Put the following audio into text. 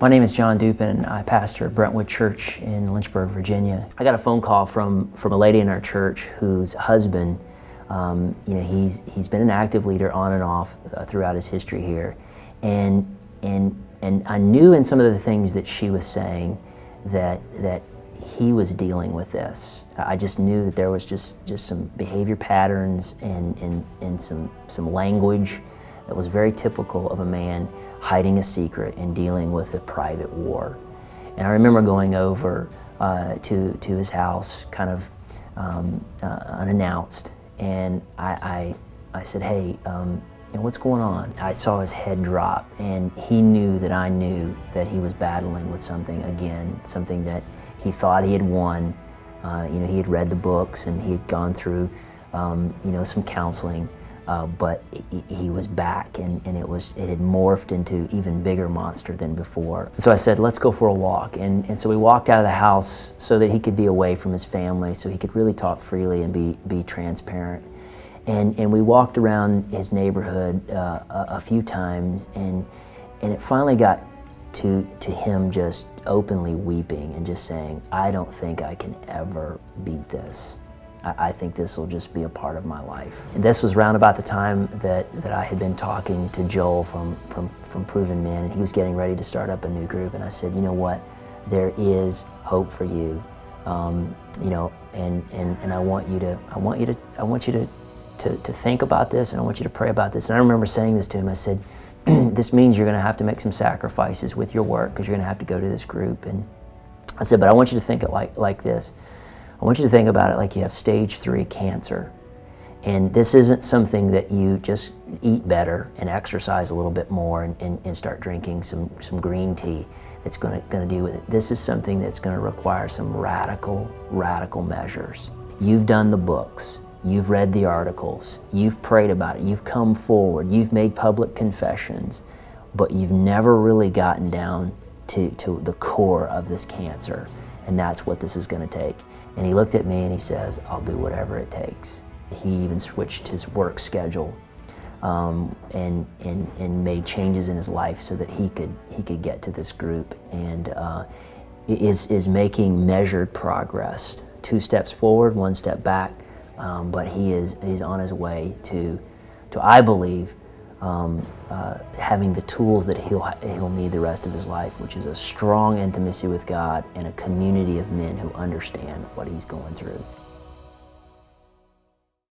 My name is John Dupin. I pastor Brentwood Church in Lynchburg, Virginia. I got a phone call from a lady in our church whose husband, he's been an active leader on and off throughout his history here, and I knew in some of the things that she was saying that he was dealing with this. I just knew that there was just some behavior patterns and some language that was very typical of a man hiding a secret and dealing with a private war. And I remember going over to his house kind of unannounced, and I said, hey, what's going on? I saw his head drop, and he knew that I knew that he was battling with something again, something that he thought he had won. He had read the books and he had gone through some counseling, but he was back, and it had morphed into even bigger monster than before. So I said, let's go for a walk. And so we walked out of the house so that he could be away from his family, so he could really talk freely and be transparent. And we walked around his neighborhood a few times, and it finally got to him just openly weeping and just saying, I don't think I can ever beat this. I think this will just be a part of my life. And this was round about the time that I had been talking to Joel from Proven Men, and he was getting ready to start up a new group. And I said, you know what, there is hope for you, and I want you to think about this, and I want you to pray about this. And I remember saying this to him. I said, this means you're going to have to make some sacrifices with your work because you're going to have to go to this group. And I said, but I want you to think it like this. I want you to think about it like you have stage 3 cancer. And this isn't something that you just eat better and exercise a little bit more and start drinking some green tea that's going to deal with it. This is something that's going to require some radical measures. You've done the books. You've read the articles, you've prayed about it, you've come forward, you've made public confessions, but you've never really gotten down to the core of this cancer, and that's what this is going to take. And he looked at me and he says, I'll do whatever it takes. He even switched his work schedule and made changes in his life so that he could get to this group, and is making measured progress. 2 steps forward, 1 step back. But he's on his way to I believe, having the tools that he'll need the rest of his life, which is a strong intimacy with God and a community of men who understand what he's going through.